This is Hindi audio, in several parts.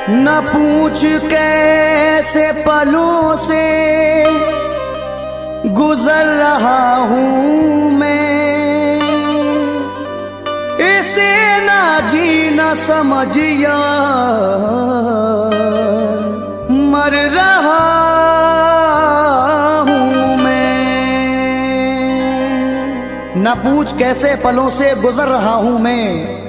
न पूछ कैसे पलों से गुजर रहा हूँ मैं, इसे ना जी न समझ यार मर रहा हूँ मैं। न पूछ कैसे पलों से गुजर रहा हूँ मैं,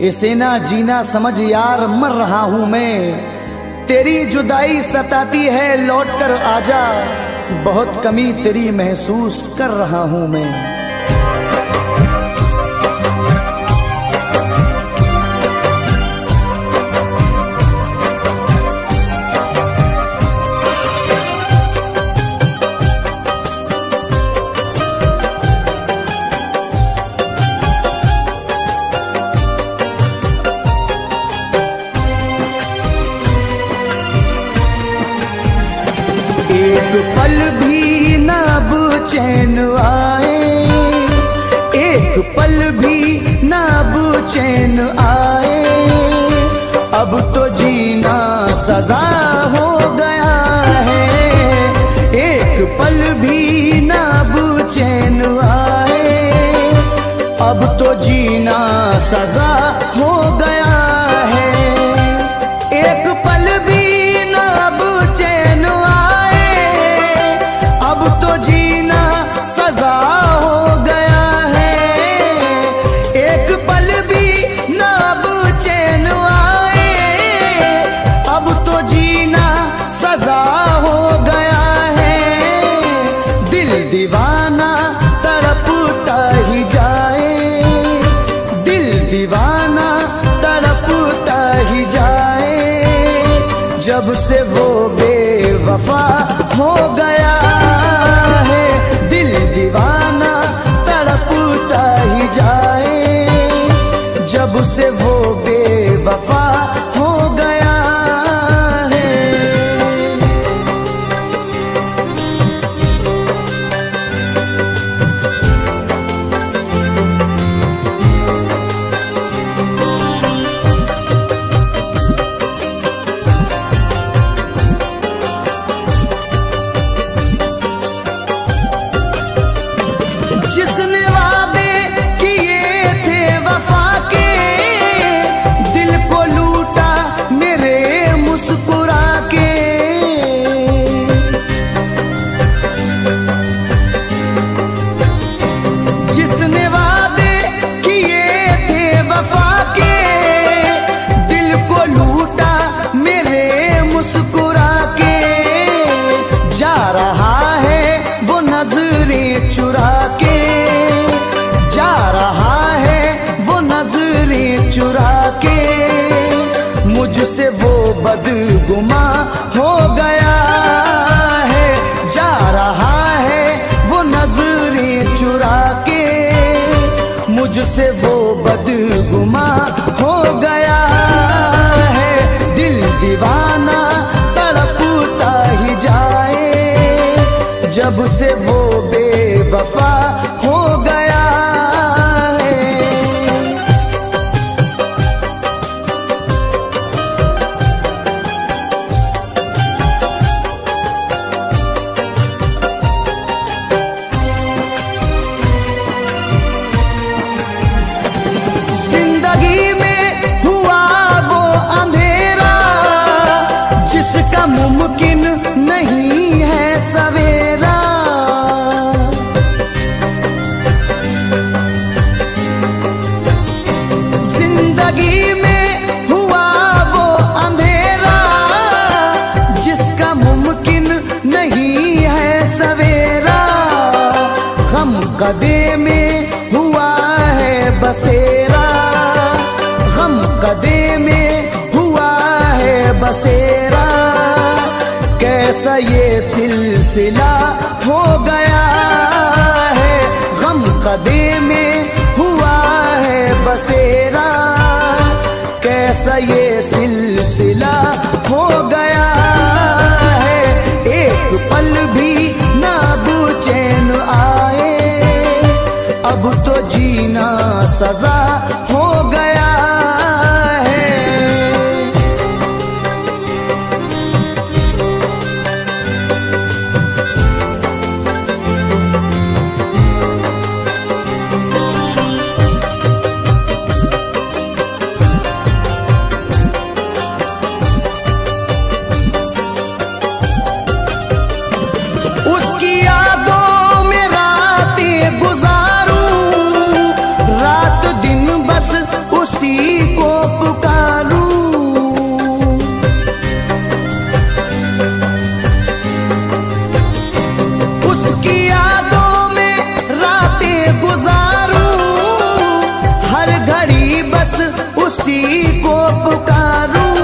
इसे ना जीना समझ यार मर रहा हूं मैं। तेरी जुदाई सताती है लौट कर आजा, बहुत कमी तेरी महसूस कर रहा हूं मैं। एक पल भी ना अब चैन आए, एक पल भी ना अब चैन आए, अब तो जीना सजा हो गया है। एक पल भी ना अब चैन आए, अब तो जीना सजा हो गया है। एक पल भी ना अब चैन सजा हो गया है। एक पल भी ना अब चैन आए, अब तो जीना सजा हो गया है। दिल दीवाना तड़पता ही जाए, दिल दीवाना तड़पता ही जाए, जब से वो बेवफा हो गया है। दिल दीवाना तड़पता ही जाए, जब से वो बेवफा हो गया है। जिसने वादे किए थे वफा के, दिल को लूटा मेरे मुस्कुरा के। जिसने वादे किए थे वफा के, दिल को लूटा मेरे मुस्कुरा के। जा रहा है वो नजरें चुरा के, जा रहा है वो नजरें चुरा के, मुझसे वो बदगुमा हो गया है। जा रहा है वो नजरें चुरा के, मुझसे वो बदगुमा हो गया है। दिल दीवाना तड़पता ही जाए, जब से वो बेवफा हो गया है। जिंदगी में हुआ वो अंधेरा, जिसका मुमकिन नहीं है सवेरा। जिंदगी में हुआ वो अंधेरा, जिसका मुमकिन नहीं है सवेरा। गम कदे में हुआ है बसेरा, गम कदे में हुआ है बसेरा। कैसा ये सिलसिला हो गया है, गम कदे में हुआ है बसेरा। कैसा ये सिलसिला हो गया है। एक पल भी ना अब चैन आए, अब तो जीना सजा हो गया है। को पुकारूं,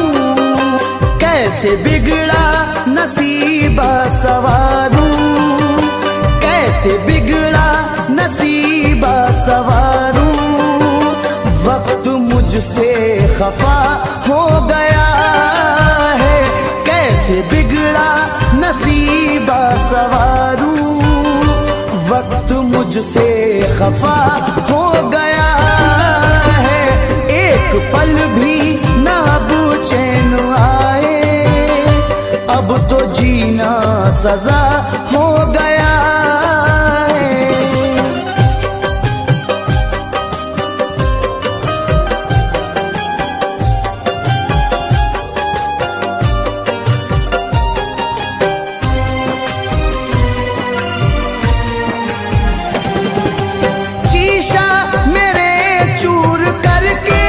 कैसे बिगड़ा नसीबा सवारूं, कैसे बिगड़ा नसीबा सवारूं। वक्त मुझसे खफा हो गया है, कैसे बिगड़ा नसीबा सवारूं। वक्त मुझसे खफा हो गया है, एक पल भी ना चैन आए, अब तो जीना सजा हो गया है। शीशा मेरे चूर करके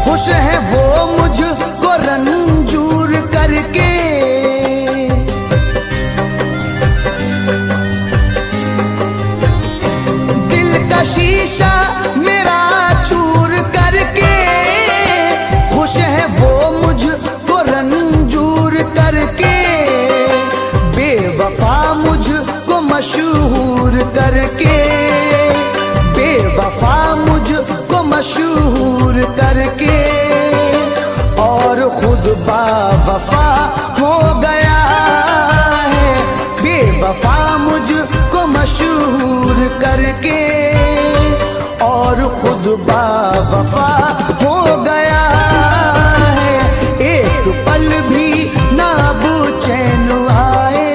खुश है वो मुझको रंजूर करके। दिल का शीशा मेरा चूर करके खुश है वो मुझको रंजूर करके। बेवफा मुझको मशहूर करके, बेवफा मुझको मशहूर करके, और खुद बावफा हो गया है। बेवफा मुझको मशहूर करके, और खुद बावफा हो गया है। एक पल भी ना चैन आए,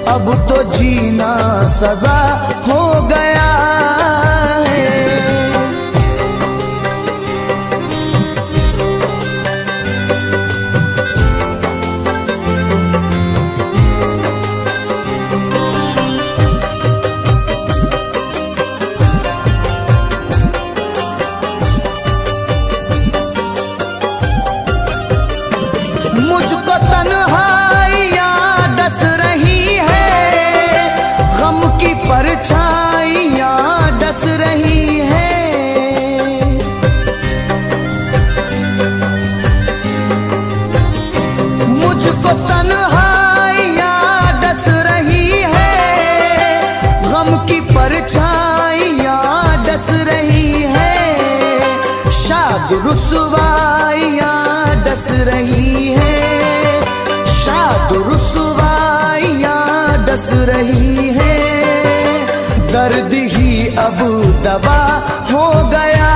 अब तो जीना सजा हो गया है। मुझको तन्हाइयाँ डस रही है, गम की परछाइयाँ डस रही है। मुझको तन्हाइयाँ डस रही है, गम की परछाइयाँ डस रही है। शाद रुसवाइयाँ डस रही है, शाद रुसवाइयाँ डस रही है। दर्द ही अब दवा हो गया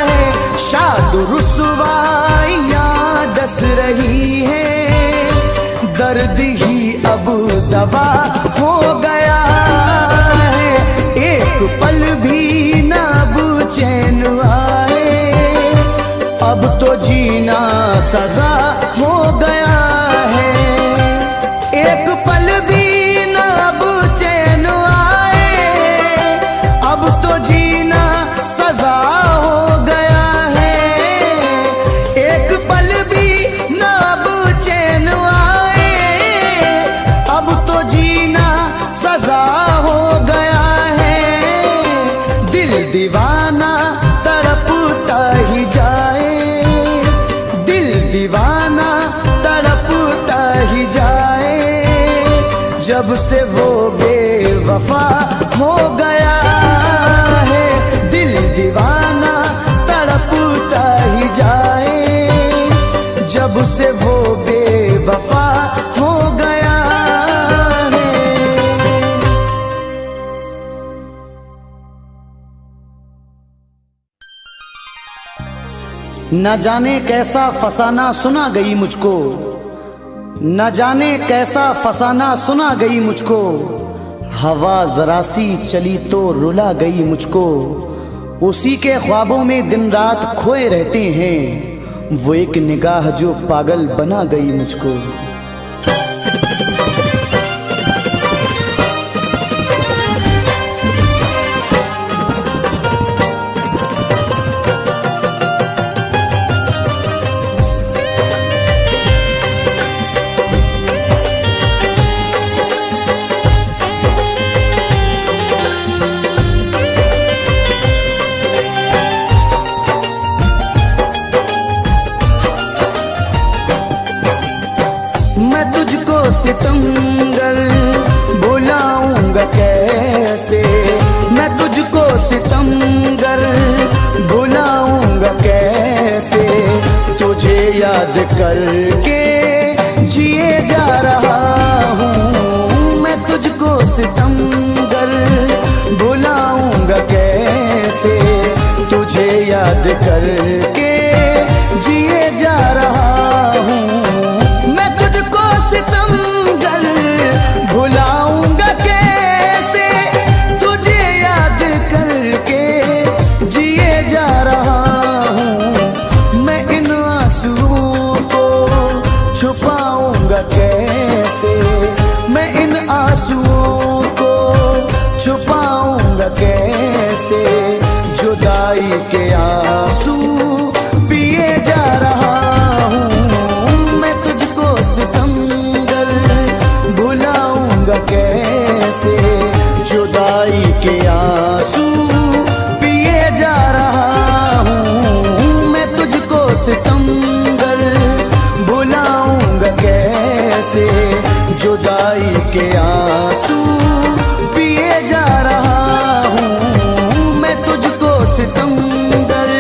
है, शाद रुसवाइयाँ डस रही है। दर्द ही अब दवा हो गया है, एक पल भी ना चैन आए, अब तो जीना सजा हो गया है। एक पल भी ना अब चैन आए, अब तो जीना सजा हो गया है। एक पल भी ना अब चैन आए, अब तो जीना सजा हो गया है। दिल दीवाना तड़पता ही जाए, दिल दीवाना तड़पता ही जाए, जब से वो बेवफा हो गया है। दिल दीवाना तड़पता ही जाए, जब से वो बेवफा हो गया है। न जाने कैसा फसाना सुना गई मुझको, न जाने कैसा फसाना सुना गई मुझको। हवा जरा सी चली तो रुला गई मुझको। उसी के ख्वाबों में दिन रात खोए रहते हैं, वो एक निगाह जो पागल बना गई मुझको। सितमगर भुलाऊंगा कैसे, तुझे याद करके जिए जा रहा हूँ मैं। तुझको सितमगर भुलाऊंगा कैसे, तुझे याद करके जिए जा रहा हूँ मैं। तुझको सितमगर भुलाऊंगा कैसे, तुझे याद करके जिए जा रहा हूँ मैं। इन आंसुओं को छुपाऊंगा कैसे, मैं इन आंसुओं को छुपाऊंगा कैसे, जुदाई के आंसू पिए जा रहा हूँ मैं। तुझको सितमगर भुलाऊंगा कैसे, जुदाई के आंसू पिए जा रहा हूँ मैं। तुझको सितमगर भुलाऊंगा कैसे, जुदाई के आंसू पिए जा रहा हूँ मैं। तुझको सितमगर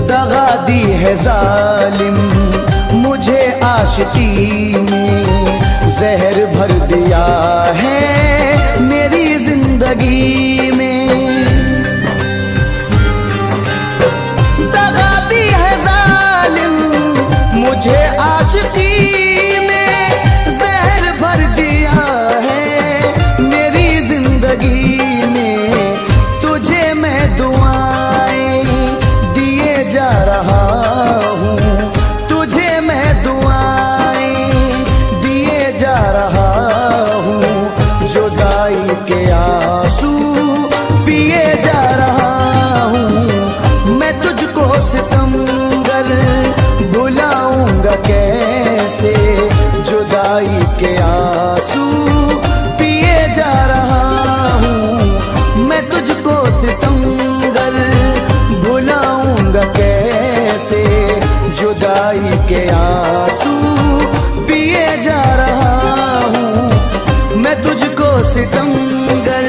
दगा दी है जालिम मुझे आशिकी में, जहर भर दिया है मेरी जिंदगी में। दगा दी है जालिम मुझे आशिकी में, जहर भर दिया है मेरी जिंदगी में। तुझे मैं दुआएं दिए जा रहा हूँ, तुझे मैं दुआएं दिए जा रहा हूँ, जुदाई के आंसू पिए जा रहा हूँ मैं। तुझको सितमगर भुलाऊंगा कैसे, जुदाई के आंसू पिए जा रहा हूँ मैं। तुझको सितमगर भुलाऊंगा कैसे, जुदाई के आंसू पिए जा रहा हूँ मैं। तुझको सितमगर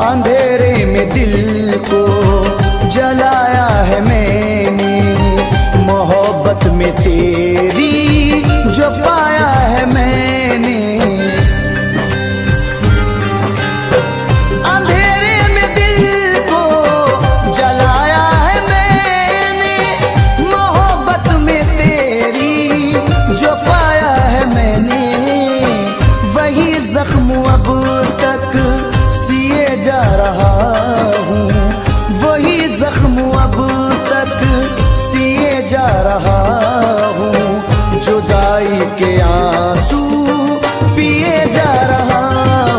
अंधेरे में दिल को जलाया है मैंने, मोहब्बत में तेरी जो पाया है मैंने। अंधेरे में दिल को जलाया है मैंने, मोहब्बत में तेरी जो पाया है मैंने। वही जख्म अब तक सिए जा रहा हूँ, वही जख्म अब तक सिए जा रहा हूँ, जुदाई के आंसू पिए जा रहा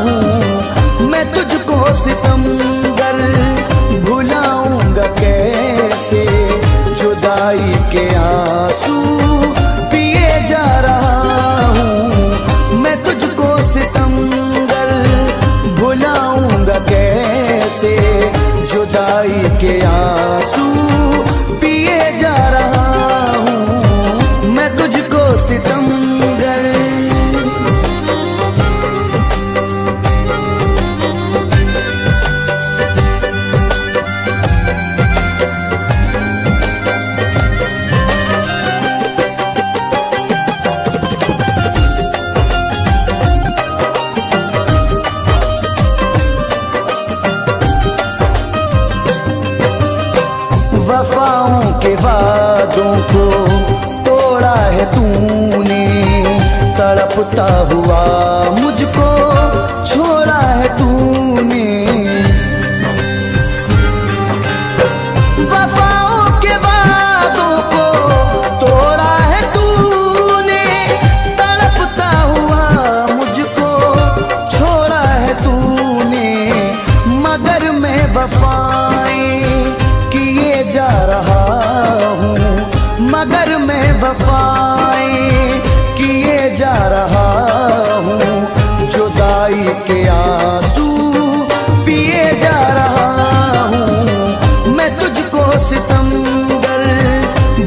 हूँ मैं। तुझको सितमगर भुलाऊंगा कैसे, जुदाई के आंसू पिए जा रहा हूँ मैं। तुझको सितमगर भुलाऊंगा कैसे, जुदाई के आंसू पिए जा रहा हूँ मैं। तुझको सितमगर वफाओं के वादों को तोड़ा है तूने, तड़पता हुआ मुझको छोड़ा है तूने। वफाओं के वादों को मगर मैं वफाएं किए जा रहा हूँ, जुदाई के आंसू पिए जा रहा हूँ। मैं तुझको सितमगर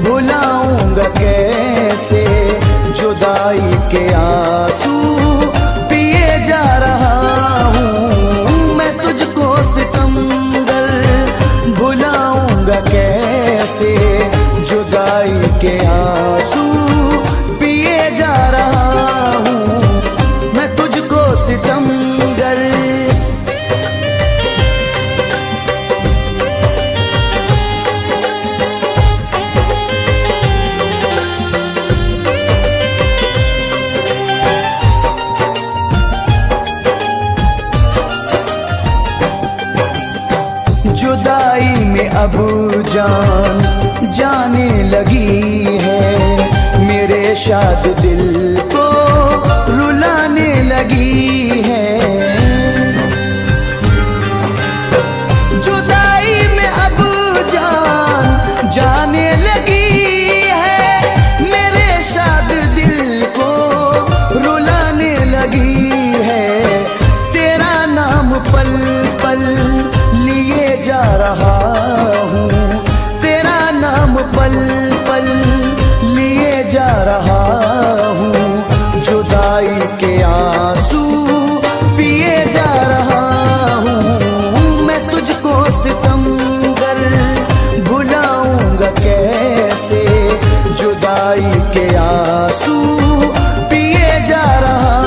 भुलाऊंगा कैसे, जुदाई के आंसू पिए जा रहा हूँ। मैं तुझको सितमगर भुलाऊंगा कैसे, जुदाई के आंसू पिए जा रहा हूँ। मैं तुझको सितमगर। जुदाई में अब जान जाने लगी है, मेरे शाद दिल को रुलाने लगी है। जुदाई में अब जान जाने लगी है, मेरे शाद दिल को रुलाने लगी है। तेरा नाम पल पल लिए जा रहा हूँ, तेरा नाम पल पल लिए जा रहा हूँ। जुदाई के आंसू पिए जा रहा हूँ। मैं तुझको सितमगर भुलाऊंगा कैसे, जुदाई के आंसू पिए जा रहा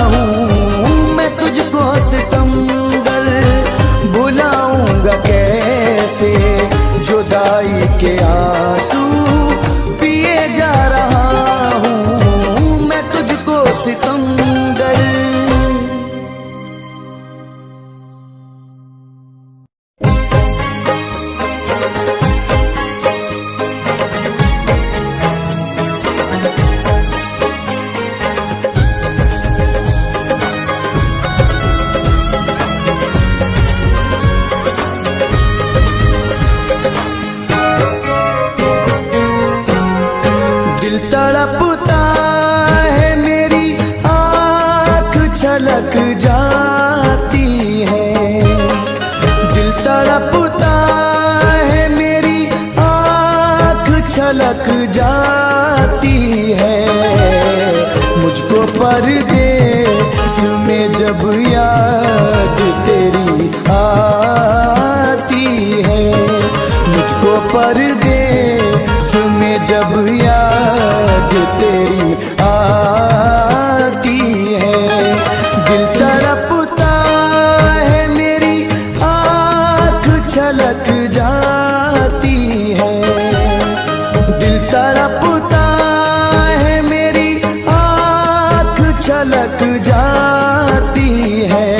हूँ। मैं तुझको सितमगर भुलाऊंगा कैसे, जुदाई के आंसू पिए जा रहा हूँ। मैं तुझको सितमगर। दिल तड़पता है, मेरी आँख छलक जाती है। दिल तड़पता है, मेरी आँख छलक जाती है। मुझको परदेस में जब याद तेरी आती है, मुझको परदेस में जब याद तेरी आती है। दिल तड़पता है, मेरी आँख छलक जाती है। दिल तड़पता है, मेरी आँख छलक जाती है।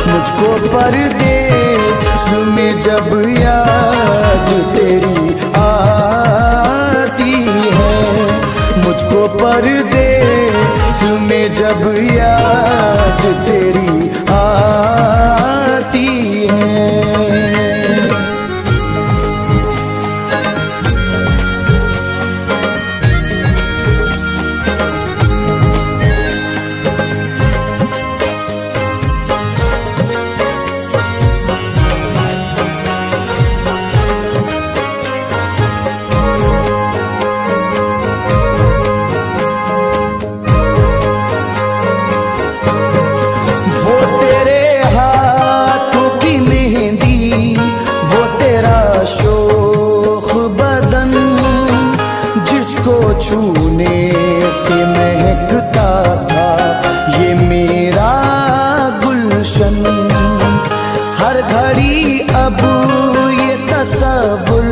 मुझको परदेस में जब याद तेरी आती है, मुझको परदेस में जब याद तेरी आती है। छूने से महकता था ये मेरा गुलशन। हर घड़ी अब ये तसव्वुर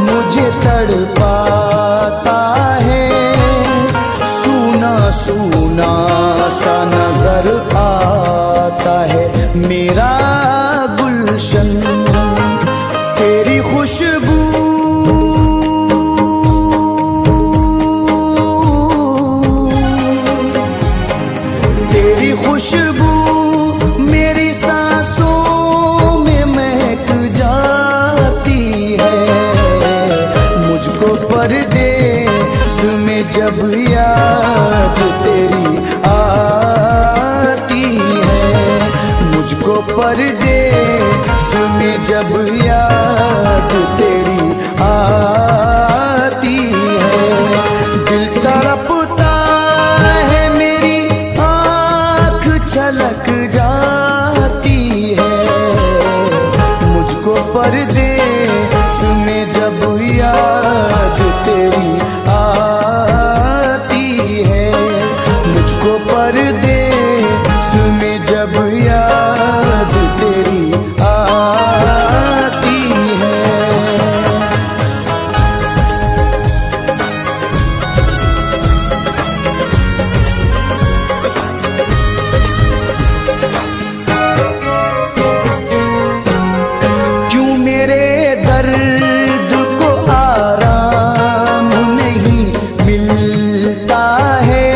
मुझे तड़पाता है। सूना सूना सा नजर आता है मेरा गुलशन। तेरी खुशबू परदेस में जब याद तेरी आती है, मुझको परदेस में जब याद तेरी आती है, दिल तड़पता है मेरी आँख छलक जाती है, मुझको परदेस में जब याद तेरी आती है, मुझको परदेस में जब याद तेरी आती है। क्यों मेरे दर्द को आराम नहीं मिलता है,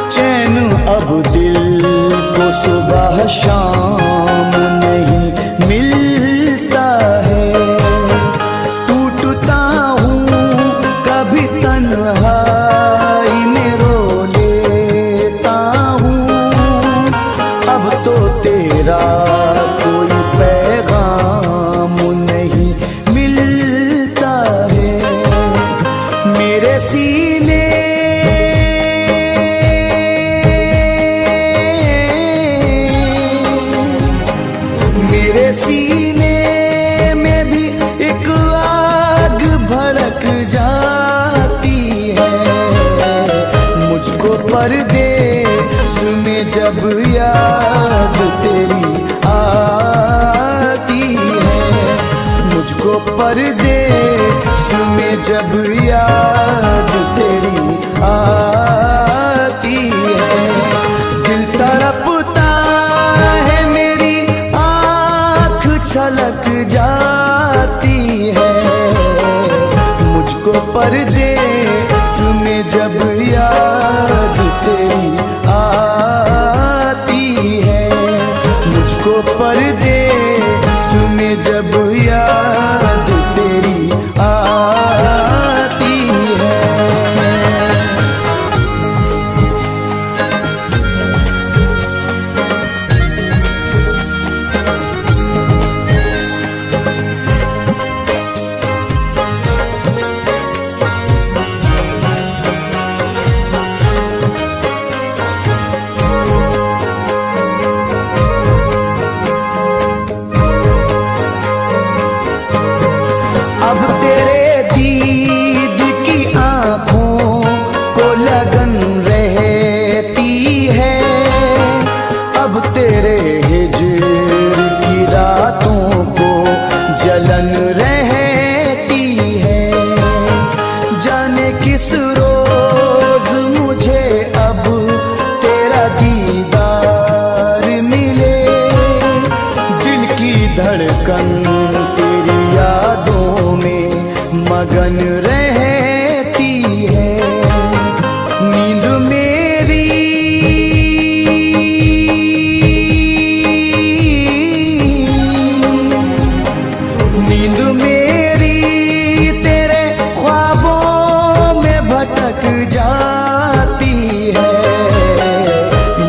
चैन अब दिल को सुबह शाम नहीं मिलता है, टूटता हूँ कभी तन्हाई में रो लेता हूँ, अब तो तेरा कोई पैगाम नहीं मिलता है, मेरे सीने मेरे सीने में भी एक आग भड़क जाती है, मुझको परदेस में जब याद तेरी आती है, मुझको परदेस में जब याद तेरी आती है, दिल तड़पता है मेरी आँख छलक जाती है, मुझको परदेस में जब याद तेरी आती है, मुझको परदेस में जब याद तेरी आती है। अब तेरे दीद की आँखों को लगन रहती है, अब तेरे हिज्र की रातों को जलन रहती है, जाने किस रोज मुझे अब तेरा दीदार मिले, दिल की धड़कन तेरी यादों में मगन रहती है, नींद मेरी नींद मेरी तेरे ख्वाबों में भटक जाती है,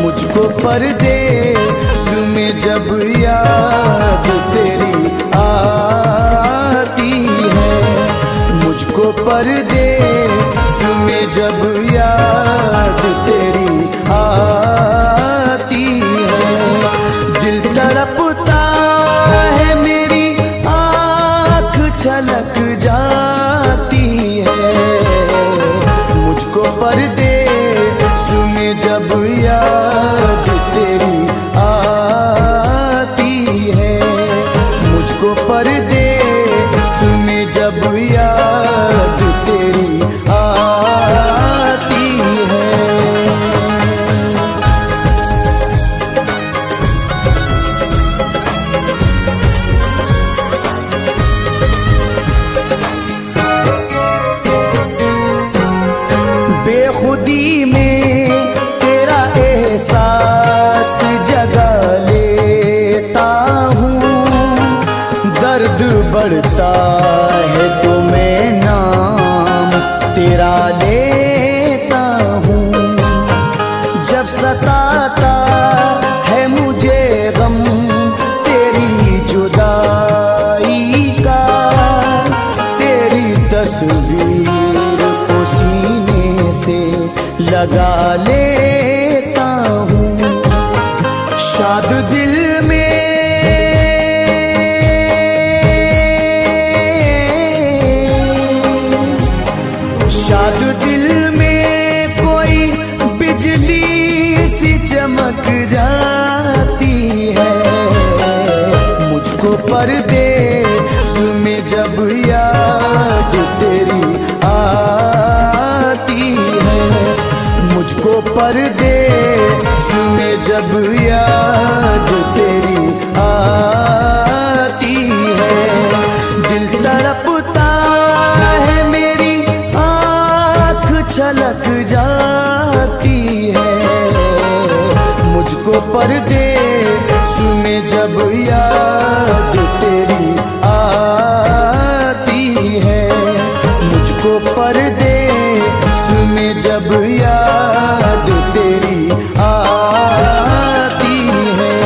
मुझको परदेस में जब याद तेरी आती है, मुझको परदेस में जब याद तेरी आती है, दिल तड़पता है मेरी आँख छलक जाती है, मुझको परदेस में जब याद तेरी आती है, मुझको परदेस में जब याद तेरी आती है। बेखुदी लगा लेता हूँ। शाद दिल में शाद दिल में कोई बिजली सी चमक जाती है। मुझको परदेस में जब याद तेरी आती है, मुझको परदेस में जब याद तेरी आती है। दिल तड़पता है, मेरी आँख छलक जाती है। मुझको परदेस में जब याद तेरी आती है, मुझको परदेस में जब याद तेरी आती है।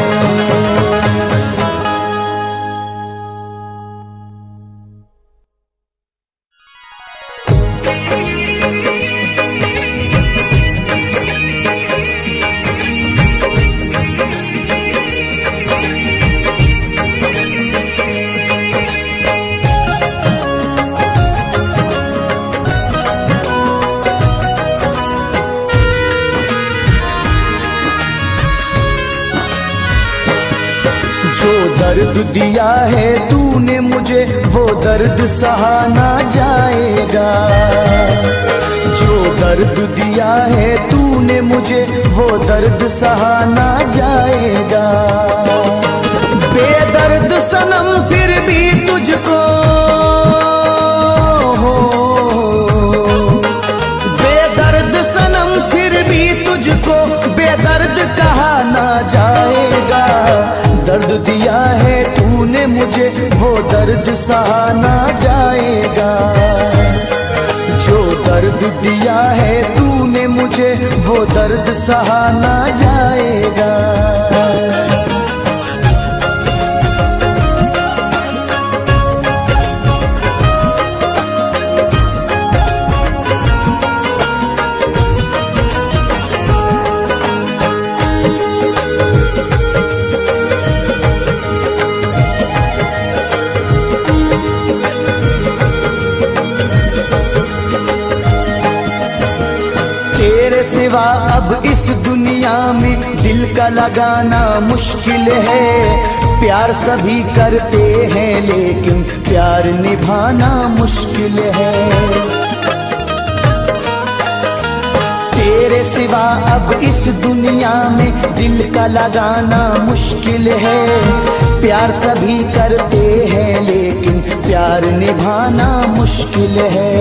जो दर्द दिया है तूने मुझे, वो दर्द सहा ना जाएगा। जो दर्द दिया है तूने मुझे, वो दर्द सहा ना जाएगा। बेदर्द सनम फिर भी तुझको बेदर्द सनम फिर भी तुझको बेदर्द कहा ना जाएगा। दर्द दिया है तूने मुझे, वो दर्द सहा ना जाएगा। जो दर्द दिया है तूने मुझे, वो दर्द सहा ना जाएगा। तेरे सिवा अब इस दुनिया में दिल का लगाना मुश्किल है। प्यार सभी करते हैं लेकिन प्यार निभाना मुश्किल है। तेरे सिवा अब इस दुनिया में दिल का लगाना मुश्किल है। प्यार सभी करते हैं लेकिन प्यार निभाना मुश्किल है।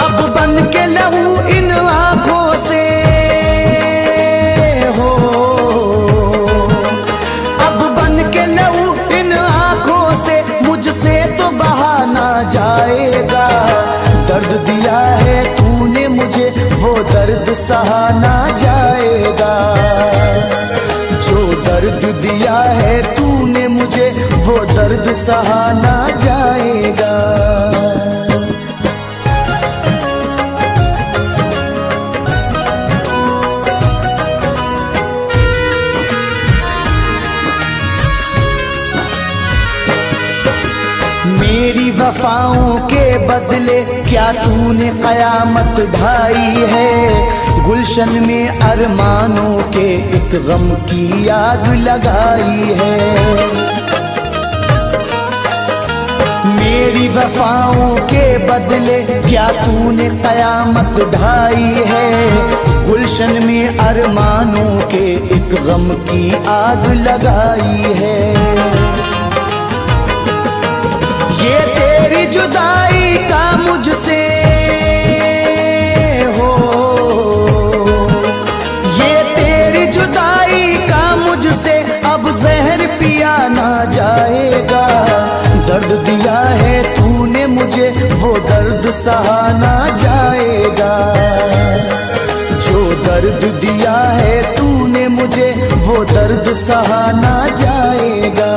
अब बन के लहू इन आँखों से हो, अब बन के लहू इन आँखों से मुझसे तो बहा ना जाएगा। दर्द दिया है तूने मुझे, वो दर्द सहा ना जाएगा। जो दर्द दिया है तूने मुझे, वो दर्द सहा ना जाएगा। मेरी वफाओं के बदले क्या तूने कयामत ढाई है। गुलशन में अरमानों के एक गम की आग लगाई है। मेरी वफाओं के बदले क्या तूने कयामत ढाई है। गुलशन में अरमानों के एक गम की आग लगाई है। ये तेरी जुदाई का मुझसे हो, ये तेरी जुदाई का मुझसे अब जहर पिया ना जाएगा। दर्द दिया है तूने मुझे, वो दर्द सहा ना जाएगा। जो दर्द दिया है तूने मुझे, वो दर्द सहा ना जाएगा।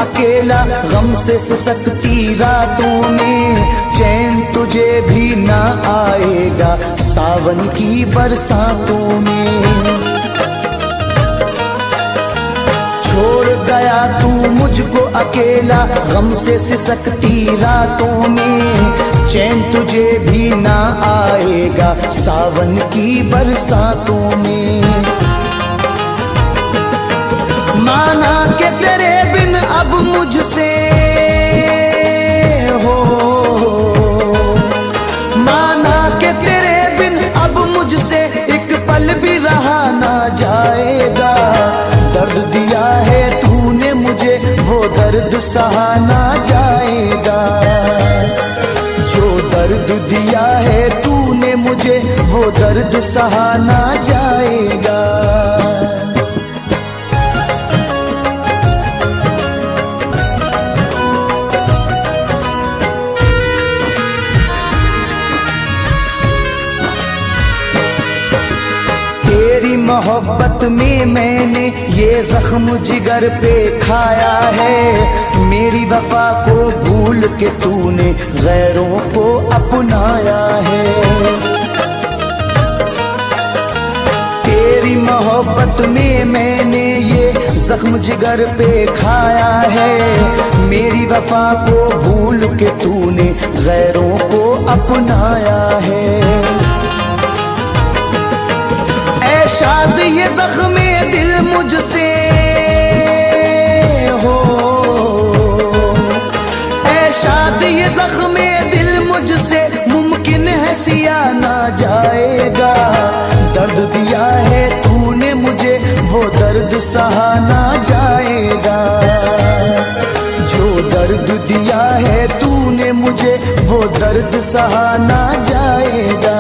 अकेला गम से सिसकती रातों में, चैन तुझे भी ना आएगा सावन की बरसातों में। छोड़ गया तू मुझको अकेला गम से सिसकती रातों में, चैन तुझे भी ना आएगा सावन की बरसातों में। माना कि तेरे बिन अब मुझसे हो, माना कि तेरे बिन अब मुझसे एक पल भी रहा ना जाएगा। दर्द दिया है तूने मुझे वो दर्द सहा ना जाएगा। जो दर्द दिया है तूने मुझे वो दर्द सहा ना जाएगा। तेरी मोहब्बत में मैंने ये जख्म जिगर पे खाया है, मेरी वफा को भूल के तूने गैरों को अपनाया है। तेरी मोहब्बत में मैंने ये जख्म जिगर पे खाया है, मेरी वफा को भूल के तूने गैरों को अपनाया है। शाद ये ज़ख्मे दिल मुझसे हो, ऐ शाद ये ज़ख्मे दिल मुझसे मुमकिन है सिया ना जाएगा। दर्द दिया है तूने मुझे वो दर्द सहा ना जाएगा। जो दर्द दिया है तूने मुझे वो दर्द सहा ना जाएगा।